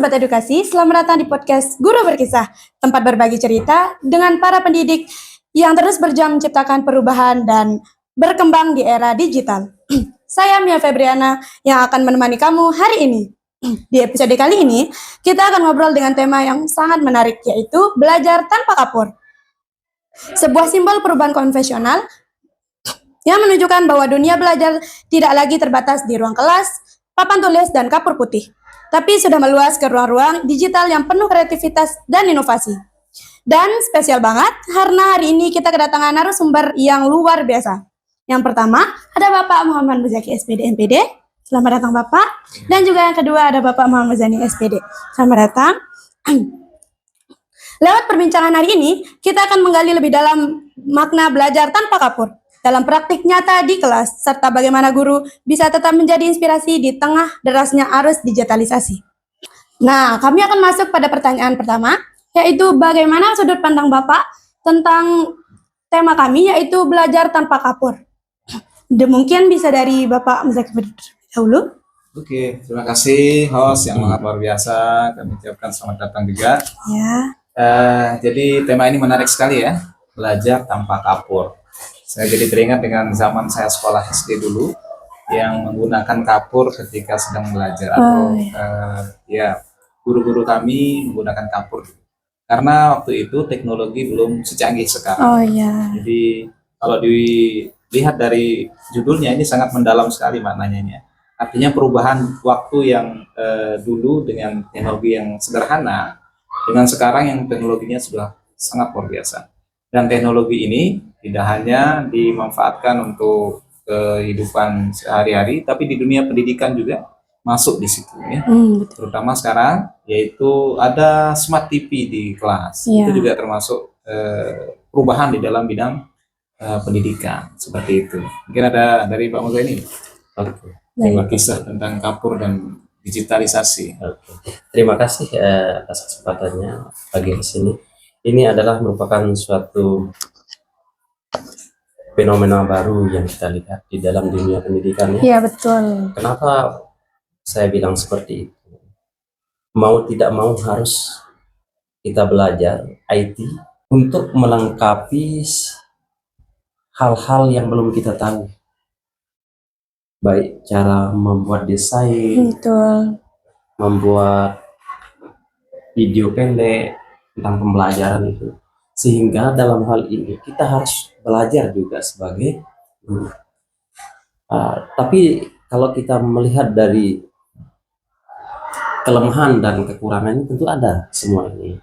Sahabat edukasi, selamat datang di podcast Guru Berkisah, tempat berbagi cerita dengan para pendidik yang terus berjuang menciptakan perubahan dan berkembang di era digital. Saya Mia Febriana yang akan menemani kamu hari ini. Di episode kali ini, kita akan ngobrol dengan tema yang sangat menarik, yaitu belajar tanpa kapur. Sebuah simbol perubahan konvensional yang menunjukkan bahwa dunia belajar tidak lagi terbatas di ruang kelas, papan tulis, dan kapur putih, tapi sudah meluas ke ruang-ruang digital yang penuh kreativitas dan inovasi. Dan spesial banget, karena hari ini kita kedatangan narasumber yang luar biasa. Yang pertama, ada Bapak Muhammad Muzaki SPD MPD. Selamat datang Bapak. Dan juga yang kedua ada Bapak Muhammad Zani SPD. Selamat datang. Lewat perbincangan hari ini, kita akan menggali lebih dalam makna belajar tanpa kapur dalam praktik nyata di kelas, serta bagaimana guru bisa tetap menjadi inspirasi di tengah derasnya arus digitalisasi. Nah, kami akan masuk pada pertanyaan pertama, yaitu bagaimana sudut pandang Bapak tentang tema kami, yaitu belajar tanpa kapur. Mungkin bisa dari Bapak Muzaki dahulu. Oke, terima kasih host yang sangat luar biasa. Kami ucapkan selamat datang juga. Ya. Jadi tema ini menarik sekali ya, belajar tanpa kapur. Saya jadi teringat dengan zaman saya sekolah SD dulu yang menggunakan kapur ketika sedang belajar atau ya guru-guru kami menggunakan kapur karena waktu itu teknologi belum secanggih sekarang. Oh iya. Jadi kalau dilihat dari judulnya ini sangat mendalam sekali maknanya. Artinya perubahan waktu yang dulu dengan teknologi yang sederhana dengan sekarang yang teknologinya sudah sangat luar biasa. Dan teknologi ini tidak hanya dimanfaatkan untuk kehidupan sehari-hari, tapi di dunia pendidikan juga masuk di situ ya. Terutama sekarang, yaitu ada smart TV di kelas. Itu juga termasuk perubahan di dalam bidang pendidikan seperti itu. Mungkin ada dari Pak Moza ini. Kisah tentang kapur dan digitalisasi. Terima kasih atas kesempatannya pagi di sini. Ini adalah merupakan suatu fenomena baru yang kita lihat di dalam dunia pendidikan. Iya betul. Kenapa saya bilang seperti itu? Mau tidak mau harus kita belajar IT untuk melengkapi hal-hal yang belum kita tahu. Baik cara membuat desain, betul, membuat video pendek tentang pembelajaran itu, sehingga dalam hal ini kita harus belajar juga sebagai guru. Tapi kalau kita melihat dari kelemahan dan kekurangannya tentu ada semua ini.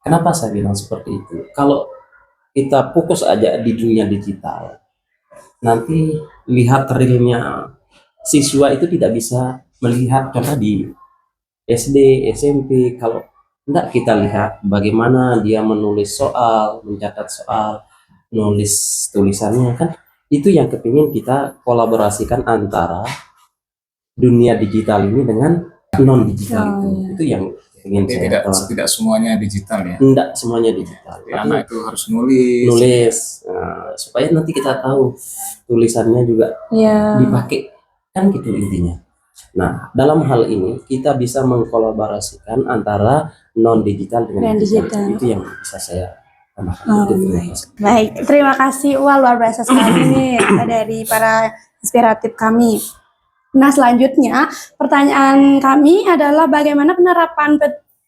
Kenapa saya bilang seperti itu? Kalau kita fokus aja di dunia digital, nanti lihat realnya siswa itu tidak bisa melihat contoh di SD, SMP. Kalau tidak kita lihat bagaimana dia menulis soal, mencatat soal, nulis tulisannya, kan itu yang kepingin kita kolaborasikan antara dunia digital ini dengan non digital itu yang ingin saya tidak semuanya digital ya. Tidak semuanya digital. Anak itu harus nulis. Supaya nanti kita tahu tulisannya juga dipakai, kan gitu intinya. Nah, dalam hal ini kita bisa mengkolaborasikan antara non digital dengan digital. Itu yang bisa saya tambahkan. Baik, terima kasih. Wah, luar biasa sekali nih dari para inspiratif kami. Nah, selanjutnya pertanyaan kami adalah bagaimana penerapan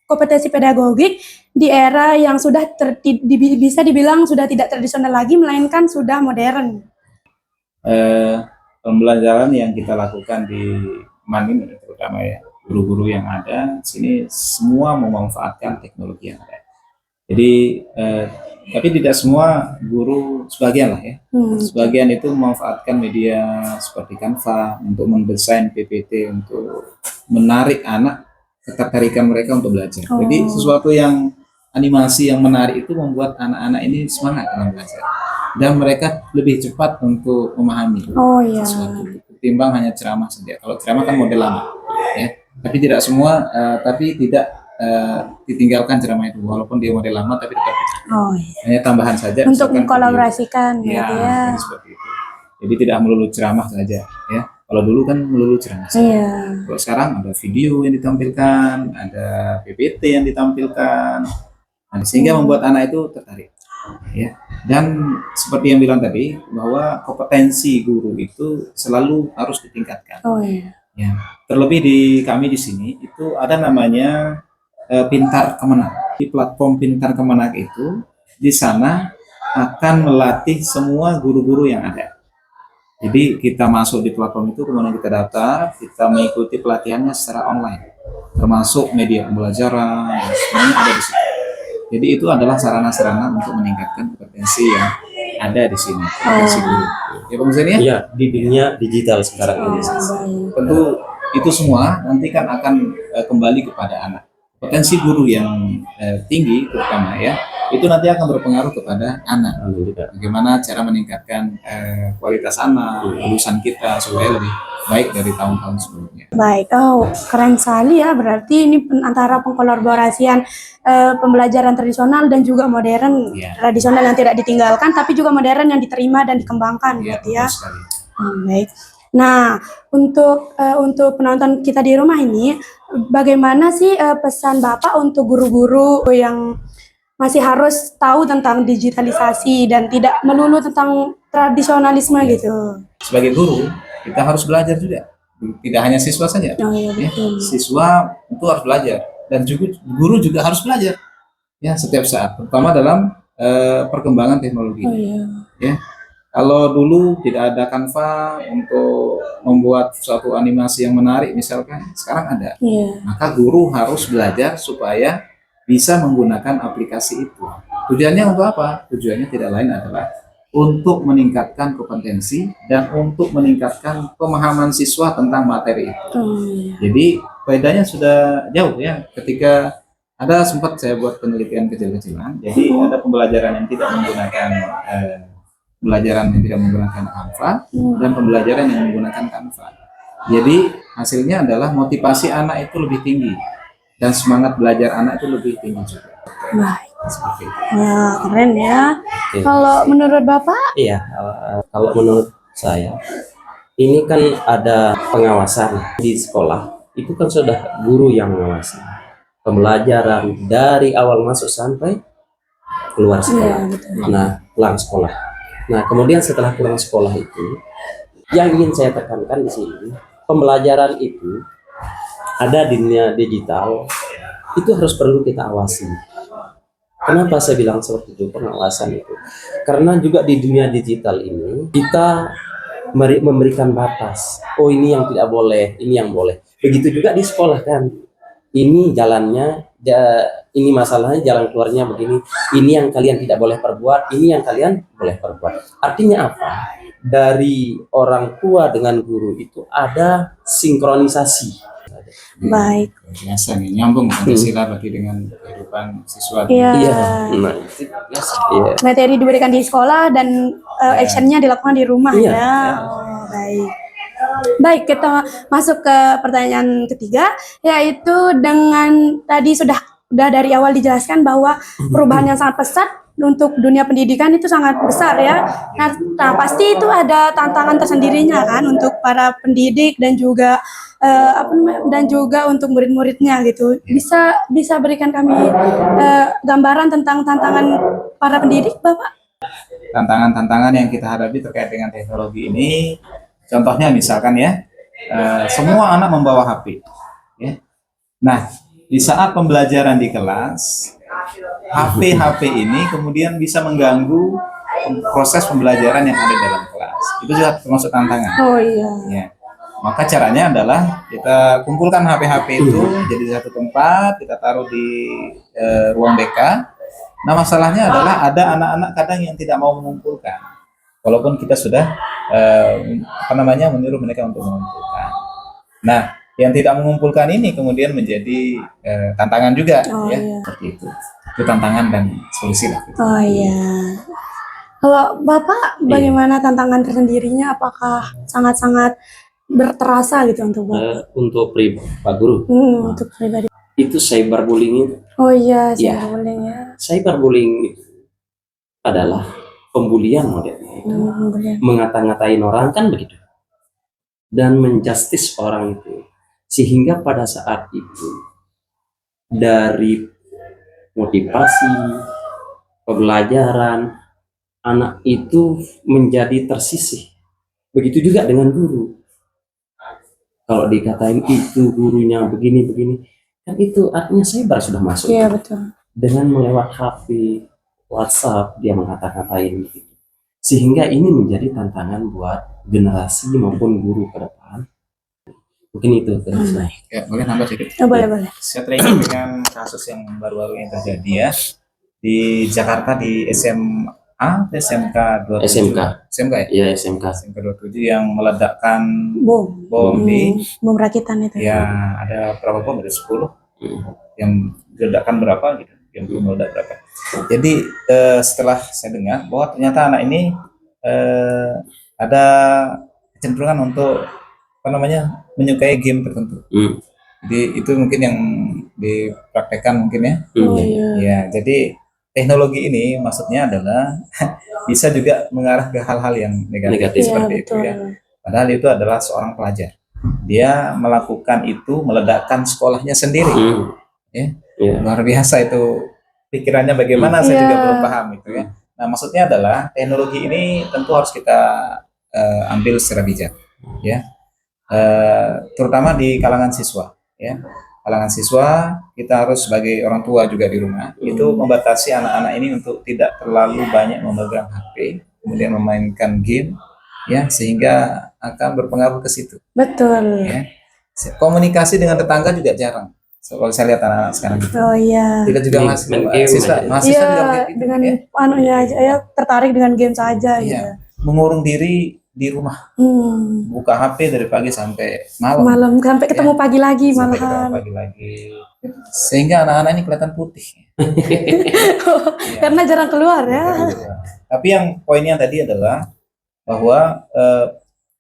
kompetensi pedagogik di era yang sudah bisa dibilang sudah tidak tradisional lagi, melainkan sudah modern. Pembelajaran yang kita lakukan di Manin terutama ya guru-guru yang ada sini semua memanfaatkan teknologi yang ada. Jadi tapi tidak semua guru, sebagian lah ya. Sebagian itu memanfaatkan media seperti Canva untuk mendesain PPT untuk menarik anak, ketertarikan mereka untuk belajar. Jadi sesuatu yang animasi yang menarik itu membuat anak-anak ini semangat dalam belajar dan mereka lebih cepat untuk memahami sesuatu itu ketimbang hanya ceramah saja. Kalau ceramah kan model lama ya, tapi tidak semua tidak ditinggalkan ceramah itu walaupun dia model lama tapi tetap hanya tambahan saja untuk mengkolaborasikan ya seperti itu. Jadi tidak melulu ceramah saja ya, Kalau dulu kan melulu ceramah. Iya. Kalau sekarang ada video yang ditampilkan, ada PPT yang ditampilkan, nah, sehingga membuat anak itu tertarik. Ya. Dan seperti yang bilang tadi, bahwa kompetensi guru itu selalu harus ditingkatkan. Oh iya. Ya. Terlebih di kami di sini itu ada namanya Pintar Kemenang. Di platform Pintar Kemenang itu, di sana akan melatih semua guru-guru yang ada. Jadi kita masuk di platform itu, kemudian kita daftar, kita mengikuti pelatihannya secara online, termasuk media pembelajaran, dan semuanya ada di situ. Jadi itu adalah sarana-sarana untuk meningkatkan kompetensi yang ada di sini. Kompetensi guru. Ya Pak Museni ya? Iya, di dunia digital sekarang ini. Baik. Tentu itu semua nanti kan akan kembali kepada anak. Potensi guru yang tinggi terutama ya, itu nanti akan berpengaruh kepada anak. Bagaimana cara meningkatkan kualitas anak, lulusan kita supaya lebih baik dari tahun-tahun sebelumnya. Baik, oh keren sekali ya. Berarti ini antara pengkolaborasian pembelajaran tradisional dan juga modern. Iya. Tradisional yang tidak ditinggalkan, tapi juga modern yang diterima dan dikembangkan, Iya, berarti ya. betul sekali. Baik. Nah, untuk penonton kita di rumah ini, bagaimana sih pesan Bapak untuk guru-guru yang masih harus tahu tentang digitalisasi dan tidak melulu tentang tradisionalisme gitu? Sebagai guru, kita harus belajar juga. Tidak hanya siswa saja. Oh iya Ya, betul. siswa itu harus belajar dan juga guru juga harus belajar. Ya, setiap saat, terutama dalam perkembangan teknologi. Oh iya. Ya. Kalau dulu tidak ada Canva untuk membuat suatu animasi yang menarik misalkan, sekarang ada. Iya. Maka guru harus belajar supaya bisa menggunakan aplikasi itu. Tujuannya untuk apa? Tujuannya tidak lain adalah untuk meningkatkan kompetensi dan untuk meningkatkan pemahaman siswa tentang materi itu. Oh iya. Jadi faedahnya sudah jauh ya. Ketika ada sempat saya buat penelitian kecil-kecilan, jadi ada pembelajaran yang tidak menggunakan Canva dan pembelajaran yang menggunakan Canva. Jadi hasilnya adalah motivasi anak itu lebih tinggi dan semangat belajar anak itu lebih tinggi juga. Baik. Seperti itu. Wah, keren ya. Oke. Kalau menurut Bapak? Iya, kalau menurut saya, ini kan ada pengawasan di sekolah. Itu kan sudah guru yang mengawasi pembelajaran dari awal masuk sampai keluar sekolah. Iya, betul. Nah, pulang sekolah. Nah, kemudian setelah pulang sekolah itu, yang ingin saya tekankan di sini, pembelajaran itu ada di dunia digital, itu harus perlu kita awasi. Kenapa saya bilang seperti itu, pengawasan itu? Karena juga di dunia digital ini, kita memberikan batas. Oh, ini yang tidak boleh, ini yang boleh. Begitu juga di sekolah kan. Ini jalannya, ini masalahnya, jalan keluarnya begini. Ini yang kalian tidak boleh perbuat, ini yang kalian boleh perbuat. Artinya apa? Dari orang tua dengan guru itu ada sinkronisasi. Baik. Biasa nih, nyambung Pancasila berarti dengan kehidupan siswa. Iya. Iya, nah, itu biasa. Iya. Materi diberikan di sekolah dan actionnya dilakukan di rumah Iya, ya. iya. Oh, baik. Baik, kita masuk ke pertanyaan ketiga, yaitu dengan tadi sudah dari awal dijelaskan bahwa perubahan yang sangat pesat untuk dunia pendidikan itu sangat besar ya. Nah, pasti itu ada tantangan tersendirinya kan untuk para pendidik dan juga untuk murid-muridnya gitu. Bisa berikan kami gambaran tentang tantangan para pendidik, Bapak? Tantangan-tantangan yang kita hadapi terkait dengan teknologi ini, contohnya misalkan ya, semua anak membawa HP. Ya. Nah, di saat pembelajaran di kelas, HP ini kemudian bisa mengganggu proses pembelajaran yang ada dalam kelas. Itu juga termasuk tantangan. Oh iya. Ya. Maka caranya adalah kita kumpulkan HP itu jadi satu tempat, kita taruh di ruang BK. Nah, masalahnya adalah ada anak-anak kadang yang tidak mau mengumpulkan, walaupun kita sudah menyuruh mereka untuk mengumpulkan. Nah, yang tidak mengumpulkan ini kemudian menjadi tantangan juga, ya. Iya. Seperti itu. Itu tantangan dan solusi lah. Gitu. Oh iya. Kalau Bapak bagaimana tantangan tersendirinya? Apakah sangat-sangat berterasa gitu untuk Bapak? Untuk Pak Guru, Untuk pribadi. itu cyberbullying itu. Oh iya, Iya. cyberbullying ya. Cyberbullying itu adalah pembulian modelnya itu. Bullying. Mengata-ngatain orang kan begitu. dan menjustis orang itu, sehingga pada saat itu dari motivasi pembelajaran anak itu menjadi tersisih. Begitu juga dengan guru. Kalau dikatain itu gurunya begini-begini, kan itu artinya cyber sudah masuk. Iya, betul. Dengan melewat HP, WhatsApp, dia mengata-katain gitu. Sehingga ini menjadi tantangan buat generasi maupun guru ke depan. Mungkin itu dari saya. Ya, boleh nambah sedikit. Oh, boleh. Saya teringat dengan kasus yang baru-baru yang terjadi ya di Jakarta di SMA, SMK 27. SMK. SMK ya? Iya, SMK. SMK 27 yang meledakkan Bom. bom di Bom rakitan itu. ya ada berapa bom? Ada 10 yang diledakkan berapa gitu, yang belum meledak berapa. Jadi setelah saya dengar bahwa ternyata anak ini ada kecenderungan untuk apa namanya menyukai game tertentu. Jadi itu mungkin yang dipraktekkan mungkin ya. Oh iya. Ya, jadi teknologi ini maksudnya adalah bisa juga mengarah ke hal-hal yang negatif Iya, seperti itu betul. ya. Padahal itu adalah seorang pelajar. Dia melakukan itu meledakkan sekolahnya sendiri. Ya. Iya. Luar biasa itu pikirannya bagaimana saya juga Iya. belum paham itu ya. Nah, maksudnya adalah teknologi ini tentu harus kita ambil secara bijak ya. Terutama di kalangan siswa ya. Kalangan siswa kita harus sebagai orang tua juga di rumah itu membatasi anak-anak ini untuk tidak terlalu banyak memegang HP, kemudian memainkan game ya, sehingga akan berpengaruh ke situ Betul. ya. Komunikasi dengan tetangga juga jarang. So, kalau saya lihat anak-anak sekarang gitu. Oh iya. Kita juga Main game mahasiswa aja. juga Iya, begitu, dengan ya. anunya aja ya, tertarik dengan game saja gitu. Iya. Mengurung diri di rumah, buka HP dari pagi sampai malam. Malam sampai ketemu pagi lagi Sampai ketemu malahan. pagi lagi. Sehingga anak-anak ini kelihatan putih. Iya. Karena jarang keluar ya. Tapi yang poinnya tadi adalah bahwa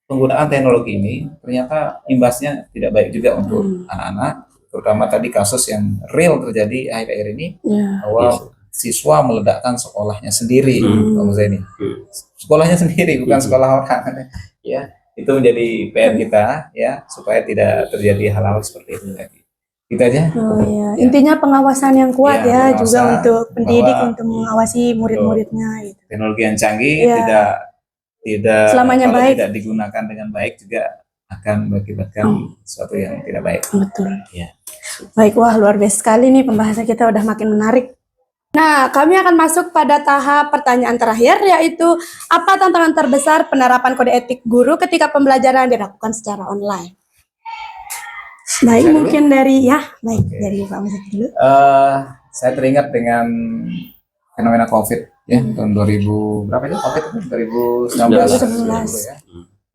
penggunaan teknologi ini ternyata imbasnya tidak baik juga untuk anak-anak, terutama tadi kasus yang real terjadi akhir-akhir ini Iya. bahwa siswa meledakkan sekolahnya sendiri, Pak Muzaini. Sekolahnya sendiri, bukan sekolah orang. Ya, itu menjadi PR kita ya supaya tidak terjadi hal-hal seperti itu lagi. Gitu aja. Oh iya, intinya pengawasan yang kuat Iya, ya juga pengawasan untuk pendidik bahwa untuk mengawasi murid-muridnya gitu. Teknologi yang canggih Iya. tidak Selamanya kalau baik. tidak digunakan dengan baik juga akan mengakibatkan sesuatu yang tidak baik. Betul. Ya. Baik, wah luar biasa sekali nih pembahasan kita udah makin menarik. Nah, kami akan masuk pada tahap pertanyaan terakhir, yaitu apa tantangan terbesar penerapan kode etik guru ketika pembelajaran dilakukan secara online? Baik, Bisa dulu? mungkin dari Oke. dari Pak Musik dulu. Saya teringat dengan fenomena COVID ya tahun 2000 berapa itu COVID itu 2019 2019. ya.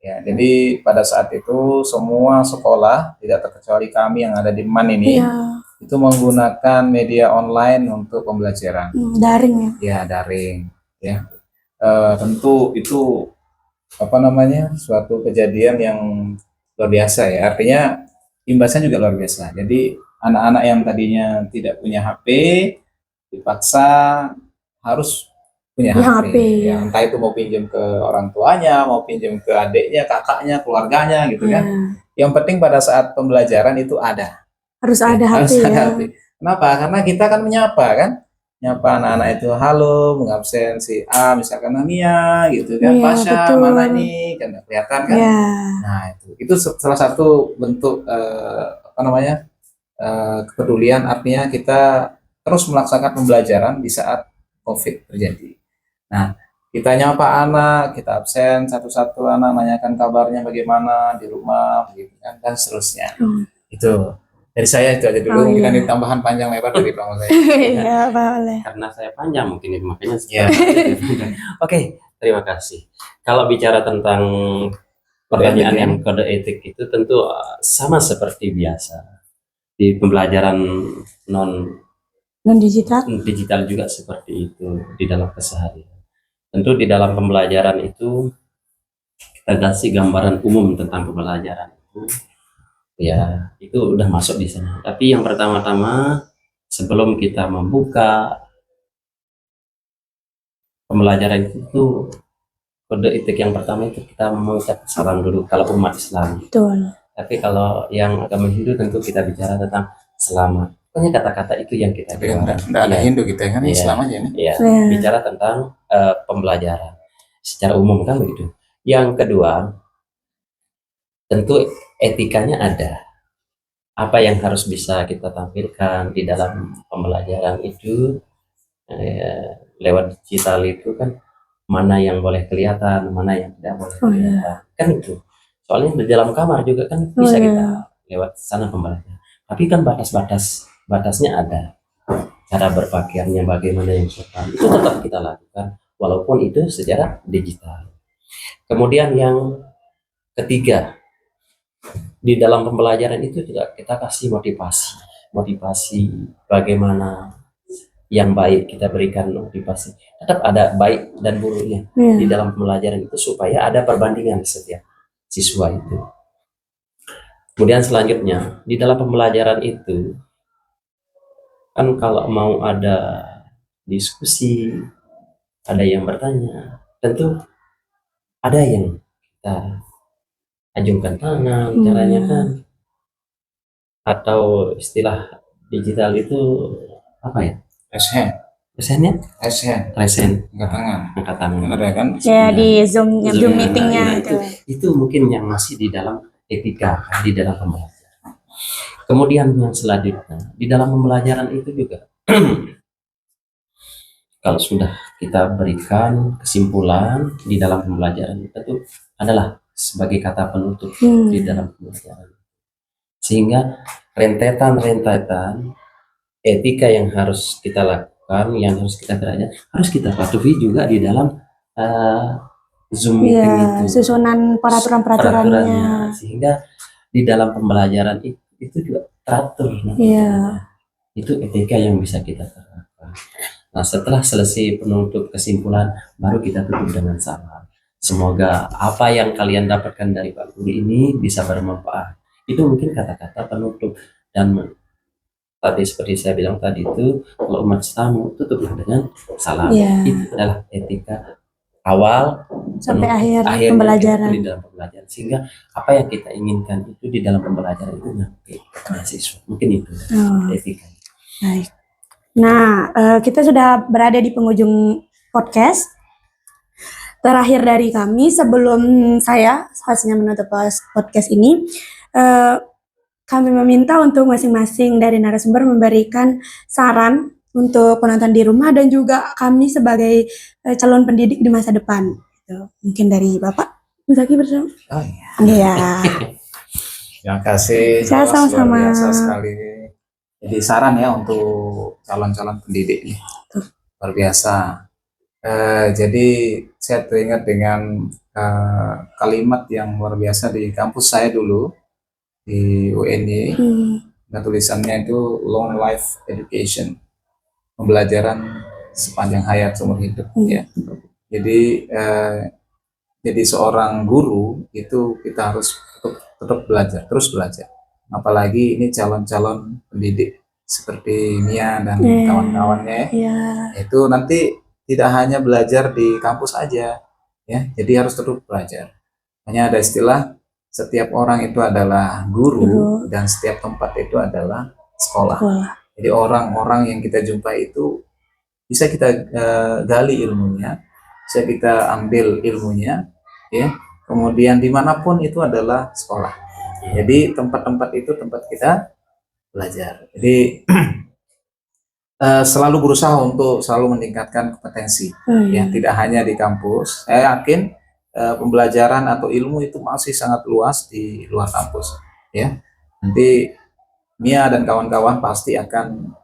Ya, jadi pada saat itu semua sekolah tidak terkecuali kami yang ada di MAN ini Iya, itu menggunakan media online untuk pembelajaran. daring ya. Ya, daring ya. Tentu itu apa namanya suatu kejadian yang luar biasa ya, artinya imbasnya juga luar biasa. Jadi anak-anak yang tadinya tidak punya HP dipaksa harus punya HP, Ya. ya, entah itu mau pinjam ke orang tuanya, mau pinjam ke adiknya, kakaknya, keluarganya gitu kan. Yang penting pada saat pembelajaran itu ada. Harus ada Harus HP ada ya. HP. Kenapa? Karena kita kan menyapa kan, nyapa anak-anak itu halo, mengabsen si A misalkan Mia gitu kan, Iya, Pasha betul. mana nih kan nggak kelihatan kan. Ya. Nah itu salah satu bentuk apa namanya kepedulian, artinya kita terus melaksanakan pembelajaran di saat COVID terjadi. Nah kita nyapa anak, kita absen satu-satu anak, nanyakan kabarnya bagaimana di rumah, begitu kan, dan seterusnya. Itu dari saya itu aja dulu. Oh, Mungkin iya. ada tambahan panjang lebar dari Bang saya. Iya, boleh. Karena saya panjang mungkin itu makanya Ya. Oke, terima kasih. Kalau bicara tentang pertanyaan yang kode etik itu tentu sama seperti biasa di pembelajaran non Non digital. digital juga seperti itu di dalam keseharian. Tentu di dalam pembelajaran itu kita kasih gambaran umum tentang pembelajaran itu. Ya, itu udah masuk di sana. Tapi yang pertama-tama sebelum kita membuka pembelajaran itu kode etik yang pertama itu kita mengucap salam dulu kalau umat Islam. Betul. Tapi kalau yang agama Hindu tentu kita bicara tentang selamat. Pokoknya kata-kata itu yang kita Tapi kan dengar. enggak ada Iya. Hindu kita kan Iya. Islam aja nih. Iya, Iya. bicara tentang pembelajaran secara umum kan begitu. Yang kedua, tentu etikanya ada. Apa yang harus bisa kita tampilkan di dalam pembelajaran itu lewat digital itu kan mana yang boleh kelihatan, mana yang tidak boleh Oh, kelihatan. Kan itu. Soalnya di dalam kamar juga kan Oh, bisa iya. kita lewat sana pembelajaran. Tapi kan batasnya ada. Cara berpakaiannya bagaimana yang sopan itu tetap kita lakukan walaupun itu secara digital. Kemudian yang ketiga, di dalam pembelajaran itu juga kita kasih motivasi bagaimana yang baik, kita berikan motivasi. Tetap ada baik dan buruknya di Iya. dalam pembelajaran itu supaya ada perbandingan setiap siswa itu. Kemudian selanjutnya di dalam pembelajaran itu kan kalau mau ada diskusi, ada yang bertanya, tentu ada yang kita ajungkan tangan, caranya kan, atau istilah digital itu apa ya? Resen, Resennya? Resen, angkat tangan. angkat tangan. Ada kan? Kayak di Zoom Zoom meetingnya nah, itu. itu mungkin yang masih di dalam etika, di dalam pembelajaran. Kemudian yang selanjutnya di dalam pembelajaran itu juga kalau sudah kita berikan kesimpulan di dalam pembelajaran itu adalah sebagai kata penutup di dalam pembelajaran, sehingga rentetan etika yang harus kita lakukan, yang harus kita kerjakan, harus kita patuhi juga di dalam Zoom meeting Iya, itu. susunan peraturan-peraturannya. Sehingga di dalam pembelajaran itu juga teratur. Iya. Itu etika yang bisa kita terapkan. Nah, setelah selesai penutup kesimpulan, baru kita tutup dengan salam. Semoga apa yang kalian dapatkan dari Pak Guru ini bisa bermanfaat. Itu mungkin kata-kata penutup. Dan tadi seperti saya bilang tadi itu, kalau umat tamu tutuplah dengan salam. Iya. Itu adalah etika awal Sampai penutup, akhir akhirnya pembelajaran. itu di dalam pembelajaran. Sehingga apa yang kita inginkan itu di dalam pembelajaran itu nyampe kepada siswa. Mungkin itu etika. Baik. Nah, kita sudah berada di penghujung podcast. Terakhir dari kami sebelum saya hostnya menutup podcast ini, kami meminta untuk masing-masing dari narasumber memberikan saran untuk penonton di rumah dan juga kami sebagai calon pendidik di masa depan. Mungkin dari Bapak Muzaki bersama. Oh iya. Iya. Terima kasih. Saya sama-sama. Luar biasa sekali. Jadi saran ya untuk calon-calon pendidik nih. Luar biasa. Jadi saya teringat dengan kalimat yang luar biasa di kampus saya dulu di UNY. Nah, tulisannya itu long life education, pembelajaran sepanjang hayat seumur hidup. Ya. Jadi seorang guru itu kita harus tetap belajar, terus belajar. Apalagi ini calon-calon pendidik seperti Mia dan kawan-kawannya, itu nanti tidak hanya belajar di kampus aja, ya. Jadi harus terus belajar. Hanya ada istilah setiap orang itu adalah guru dan setiap tempat itu adalah sekolah. Jadi orang-orang yang kita jumpai itu bisa kita gali ilmunya, bisa kita ambil ilmunya, ya. Kemudian dimanapun itu adalah sekolah. Jadi tempat-tempat itu tempat kita belajar. Jadi selalu berusaha untuk selalu meningkatkan kompetensi, ya, tidak hanya di kampus. Saya yakin pembelajaran atau ilmu itu masih sangat luas di luar kampus, ya. Nanti Mia dan kawan-kawan pasti akan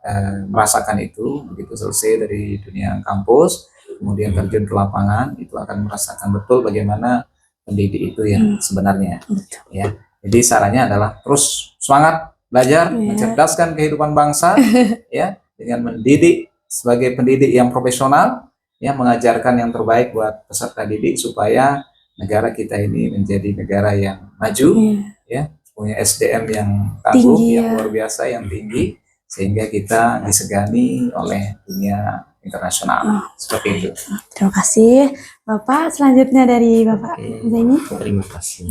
merasakan itu begitu selesai dari dunia kampus, kemudian terjun ke lapangan, itu akan merasakan betul bagaimana pendidik itu yang sebenarnya, ya. Jadi sarannya adalah terus semangat belajar, mencerdaskan kehidupan bangsa, ya, dengan mendidik sebagai pendidik yang profesional, ya, mengajarkan yang terbaik buat peserta didik supaya negara kita ini menjadi negara yang maju, ya, punya SDM yang tangguh, yang luar biasa, yang tinggi, sehingga kita disegani oleh dunia internasional. Seperti itu. Terima kasih Bapak. Selanjutnya dari Bapak Oke, Zaini. terima kasih.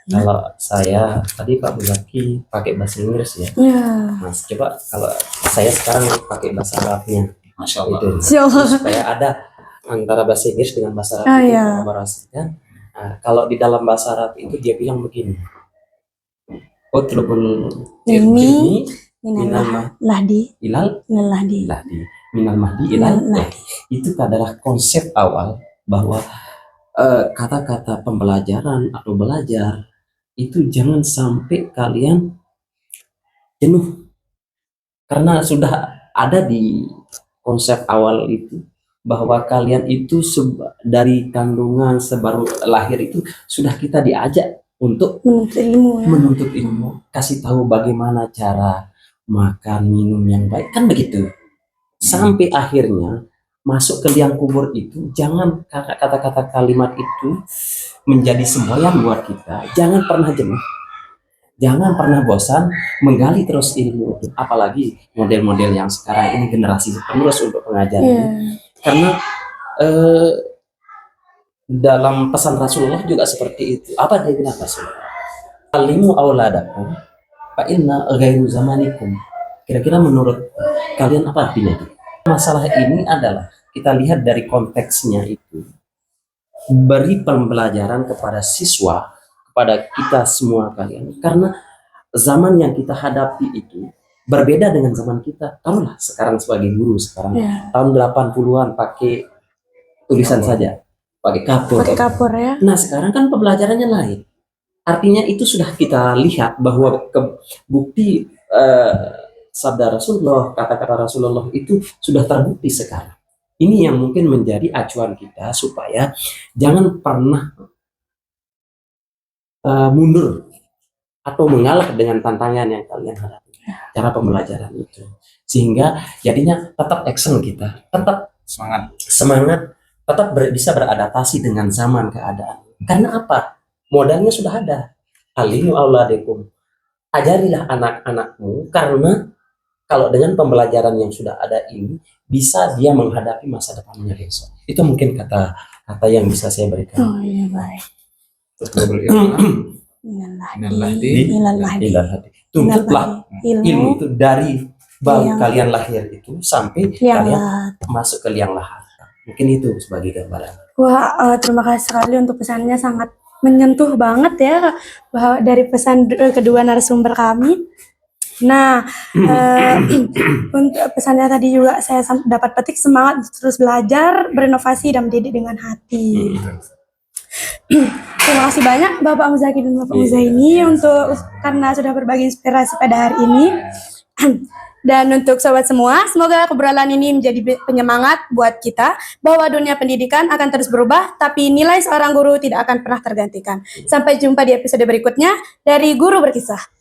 Kalau saya tadi Pak Muzaki pakai bahasa Inggris ya, Ya. Mas. Coba kalau saya sekarang pakai bahasa Arabnya, Masya Allah. itu Insyaallah. supaya ada antara bahasa Inggris dengan bahasa Arab Ah, itu ya. kolaborasikan. Nah, kalau di dalam bahasa Arab itu dia bilang begini, utlubul ilmi Minal lahdi. ilal Minal lahdi. iladi minal mahdi ilal Minal lahdi. Itu adalah konsep awal bahwa kata-kata pembelajaran atau belajar itu jangan sampai kalian jenuh, karena sudah ada di konsep awal itu bahwa kalian itu dari kandungan sebaru lahir itu sudah kita diajak untuk Menuntut ilmu ya. menuntut ilmu, kasih tahu bagaimana cara makan minum yang baik, kan begitu. Sampai akhirnya masuk ke liang kubur itu, jangan kata-kata kalimat itu menjadi semboyan buat kita. Jangan pernah jenuh, jangan pernah bosan menggali terus ilmu itu. Apalagi model-model yang sekarang ini generasi penerus untuk pengajaran Iya. ini. Karena dalam pesan Rasulullah juga seperti itu. Apa dia bilang Rasulullah? Alimu auladakum fa inna ghairu zamanikum. Kira-kira menurut kalian apa artinya itu? Masalah ini adalah kita lihat dari konteksnya itu. Beri pembelajaran kepada siswa, kepada kita semua kalian. Karena zaman yang kita hadapi itu berbeda dengan zaman kita. Taruhlah sekarang sebagai guru sekarang Iya. tahun 80-an pakai tulisan saja, pakai kapur. Pakai kapur ya. Nah, sekarang kan pembelajarannya lain. Artinya itu sudah kita lihat bahwa bukti sabda Rasulullah, kata-kata Rasulullah itu sudah terbukti sekarang. Ini yang mungkin menjadi acuan kita supaya jangan pernah mundur atau mengalah dengan tantangan yang kalian hadapi. Cara pembelajaran itu. Sehingga jadinya tetap action kita, tetap semangat, tetap bisa beradaptasi dengan zaman keadaan. Karena apa? Modalnya sudah ada. Alimu auladikum. Ajarilah anak-anakmu, karena kalau dengan pembelajaran yang sudah ada ini bisa dia menghadapi masa depannya besok. Itu mungkin kata-kata yang bisa saya berikan. Oh iya baik. Utlubul ilma Minal minal lahdi. lahdi Minal lahdi. Ilal hadi. Tuntutlah ilmu Ilmu itu dari baru Yang- kalian lahir itu sampai yang kalian lahat. masuk ke liang lahat. Mungkin itu sebagai gambaran. Wah, terima kasih sekali untuk pesannya, sangat menyentuh banget ya bahwa dari pesan kedua narasumber kami. Nah, untuk pesannya tadi juga saya dapat petik semangat untuk terus belajar, berinovasi dan mendidik dengan hati. Terima kasih banyak Bapak Muzaki dan Bapak Muzaini untuk karena sudah berbagi inspirasi pada hari ini. Dan untuk sobat semua, semoga obrolan ini menjadi penyemangat buat kita bahwa dunia pendidikan akan terus berubah, tapi nilai seorang guru tidak akan pernah tergantikan. Sampai jumpa di episode berikutnya dari Guru Berkisah.